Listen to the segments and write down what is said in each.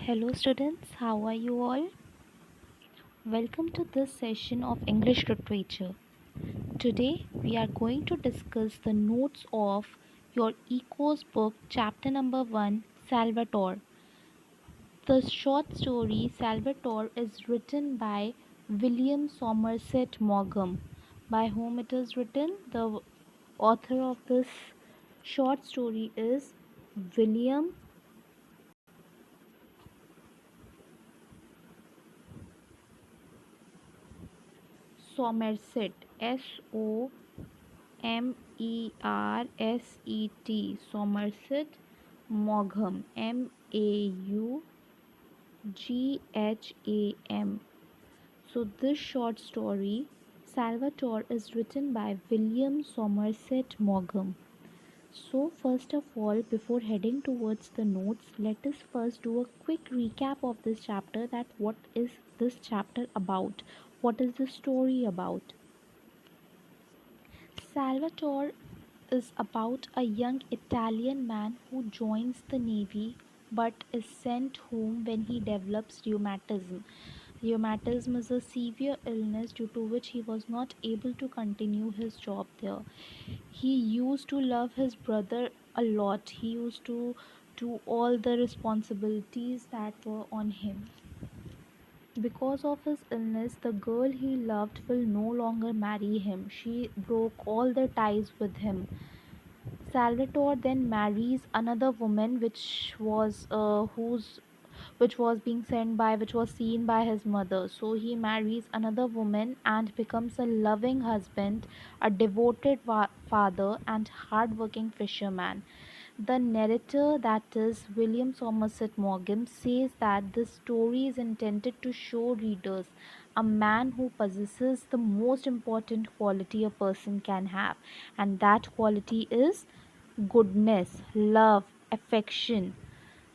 Hello students, how are you all? Welcome to this session of English Literature. Today we are going to discuss the notes of your Ecos book chapter number 1 Salvatore. The short story Salvatore is written by William Somerset Maugham. By whom it is written? The author of this short story is William Somerset, Somerset, Somerset Maugham, Maugham. So, this short story, Salvatore, is written by William Somerset Maugham. So, first of all, before heading towards the notes, let us first do a quick recap of this chapter, that what is this chapter about? What is the story about? Salvatore is about a young Italian man who joins the navy but is sent home when he develops rheumatism. Rheumatism is a severe illness due to which he was not able to continue his job there. He used to love his brother a lot. He used to do all the responsibilities that were on him. Because of his illness, the girl he loved will no longer marry him. She broke all the ties with him. Salvatore then marries another woman, which was being sent by, which was seen by his mother. So he marries another woman and becomes a loving husband, a devoted father, and hardworking fisherman. The narrator, that is William Somerset Maugham, says that this story is intended to show readers a man who possesses the most important quality a person can have, and that quality is goodness, love, affection.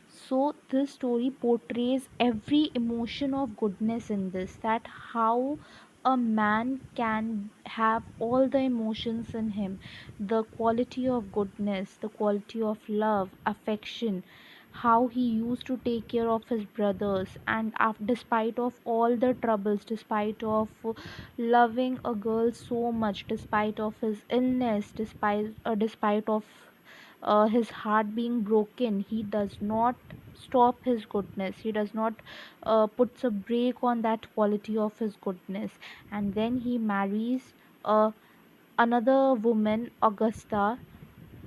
So this story portrays every emotion of goodness in this, that how a man can have all the emotions in him, the quality of goodness, the quality of love, affection, how he used to take care of his brothers, and despite of all the troubles, despite of loving a girl so much, despite of his illness, despite of his heart being broken, he does not stop his goodness. He does not puts a break on that quality of his goodness. And then he marries uh, another woman, Augusta,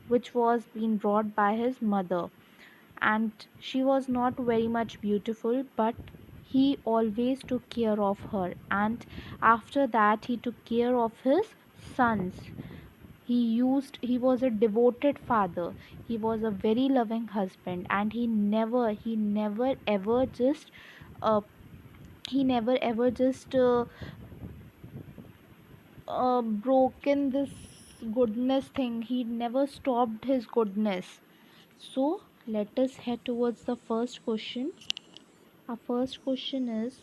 which was being brought by his mother, and she was not very much beautiful, but he always took care of her. And after that, he took care of his sons. He was a devoted father. He was a very loving husband, and he never ever just uh, broken this goodness thing. He never stopped his goodness. So let us head towards the first question. Our first question is,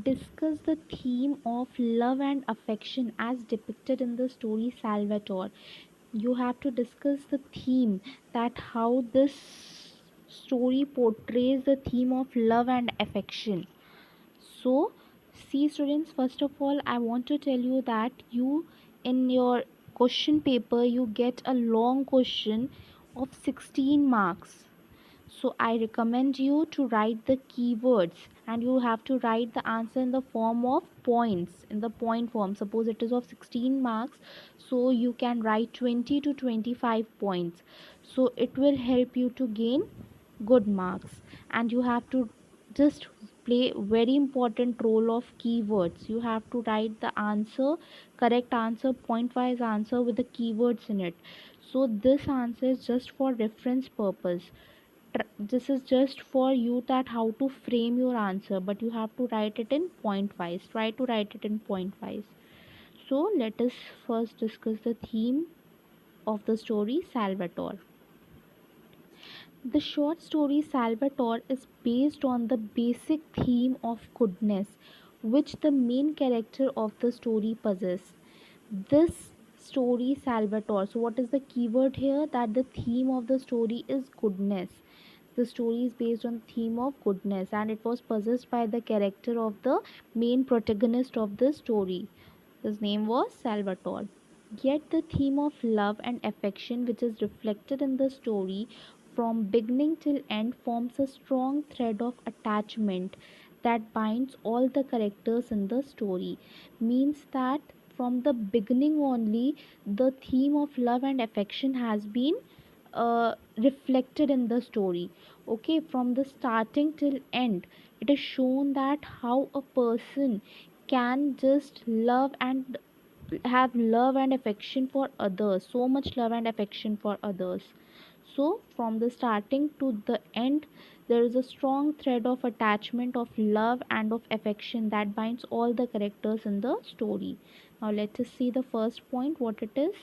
discuss the theme of love and affection as depicted in the story Salvatore. You have to discuss the theme, that how this story portrays the theme of love and affection. So, see students, first of all, I want to tell you that you, in your question paper, you get a long question of 16 marks. So I recommend you to write the keywords, and you have to write the answer in the form of points, in the point form. Suppose it is of 16 marks, so you can write 20 to 25 points. So it will help you to gain good marks. And you have to just play very important role of keywords. You have to write the answer, correct answer, point wise answer with the keywords in it. So this answer is just for reference purpose. This is just for you, that how to frame your answer, but you have to write it in point wise. Try to write it in point wise. So let us first discuss the theme of the story Salvatore. The short story Salvatore is based on the basic theme of goodness which the main character of the story possesses. This Story Salvatore. So, what is the keyword here? That the theme of the story is goodness. The story is based on the theme of goodness, and it was possessed by the character of the main protagonist of the story. His name was Salvatore. Yet the theme of love and affection, which is reflected in the story from beginning till end, forms a strong thread of attachment that binds all the characters in the story. Means that from the beginning only, the theme of love and affection has been reflected in the story. Okay, from the starting till end, it is shown that how a person can just love and have love and affection for others, so much love and affection for others. So from the starting to the end, there is a strong thread of attachment, of love and of affection that binds all the characters in the story. Now let us see the first point, what it is.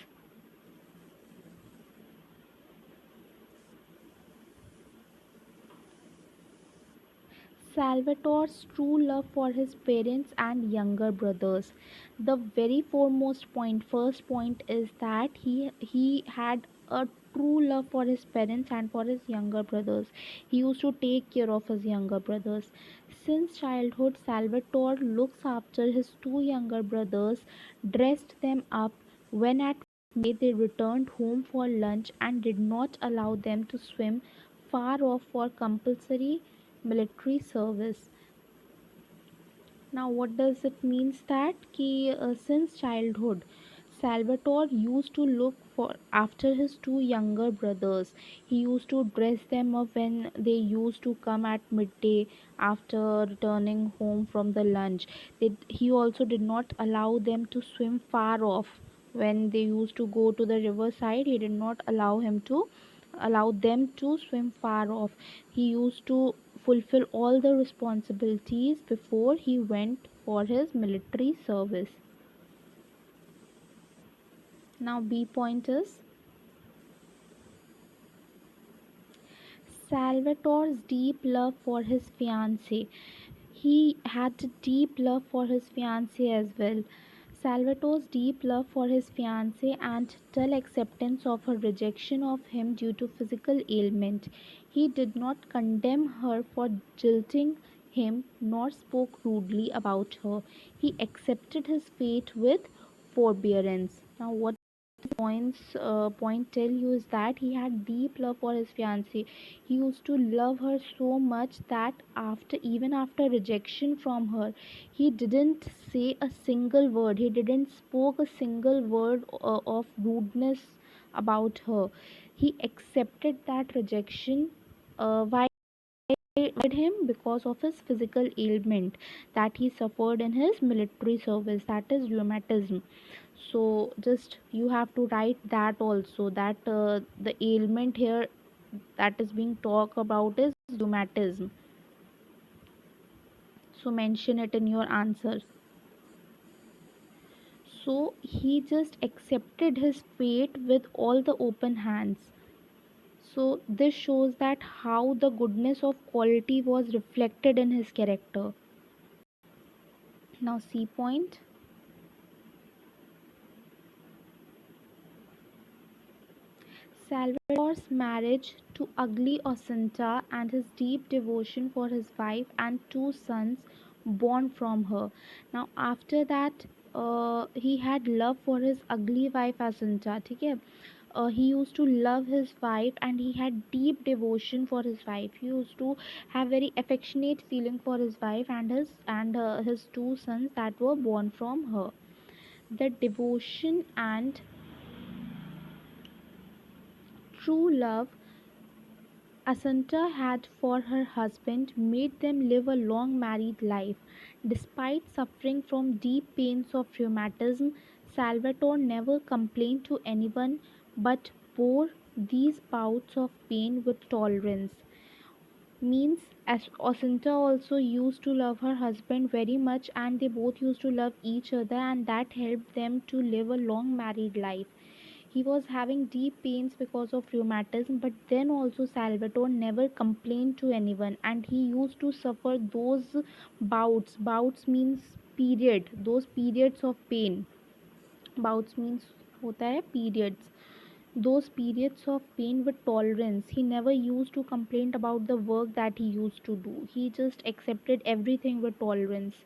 Salvatore's true love for his parents and younger brothers. The very foremost point, first point, is that he had a true love for his parents and for his younger brothers. He used to take care of his younger brothers. Since childhood, Salvatore looks after his two younger brothers, dressed them up when at midday they returned home for lunch, and did not allow them to swim far off for compulsory military service. Now what does it means that since childhood Salvatore used to look for after his two younger brothers. He used to dress them up when they used to come at midday after returning home from the lunch. He also did not allow them to swim far off when they used to go to the riverside. He did not allow them to swim far off. He used to fulfill all the responsibilities before he went for his military service. Now, B point is Salvatore's deep love for his fiancée. He had a deep love for his fiancée as well. Salvatore's deep love for his fiancée and total acceptance of her rejection of him due to physical ailment. He did not condemn her for jilting him nor spoke rudely about her. He accepted his fate with forbearance. Now, what point tell you is that he had deep love for his fiancée. He used to love her so much that even after rejection from her, he didn't say a single word. He didn't spoke a single word of rudeness about her. He accepted that rejection. Why him? Because of his physical ailment that he suffered in his military service, that is rheumatism. So just you have to write that also, that the ailment here that is being talked about is rheumatism. So mention it in your answer. So he just accepted his fate with all the open hands. So this shows that how the goodness of quality was reflected in his character. Now C point. Salvatore's marriage to ugly Ocinta and his deep devotion for his wife and two sons born from her. Now, after that, he had love for his ugly wife Ocinta. Okay? He used to love his wife and he had deep devotion for his wife. He used to have very affectionate feeling for his wife and his two sons that were born from her. The devotion and true love Asanta had for her husband made them live a long married life. Despite suffering from deep pains of rheumatism, Salvatore never complained to anyone but bore these bouts of pain with tolerance. Means as Osinta also used to love her husband very much, and they both used to love each other, and that helped them to live a long married life. He was having deep pains because of rheumatism, but then also Salvatore never complained to anyone, and he used to suffer those bouts. Bouts means period, those periods of pain. Bouts means होता है periods. Those periods of pain with tolerance. He never used to complain about the work that he used to do. He just accepted everything with tolerance.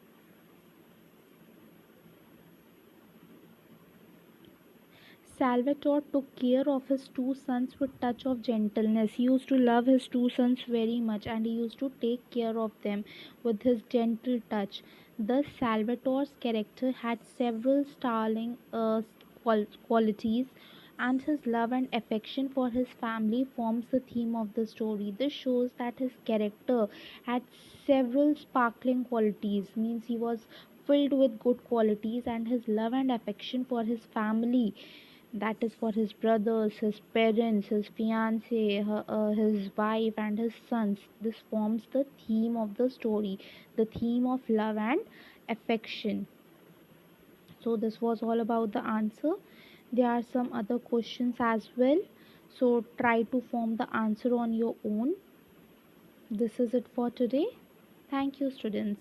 Salvatore took care of his two sons with touch of gentleness. He used to love his two sons very much and he used to take care of them with his gentle touch. Thus, Salvatore's character had several startling qualities, and his love and affection for his family forms the theme of the story. This shows that his character had several sparkling qualities, means he was filled with good qualities, and his love and affection for his family, that is for his brothers, his parents, his fiance, his wife, and his sons. This forms the theme of the story, the theme of love and affection. So, this was all about the answer. There are some other questions as well. So, try to form the answer on your own. This is it for today. Thank you, students.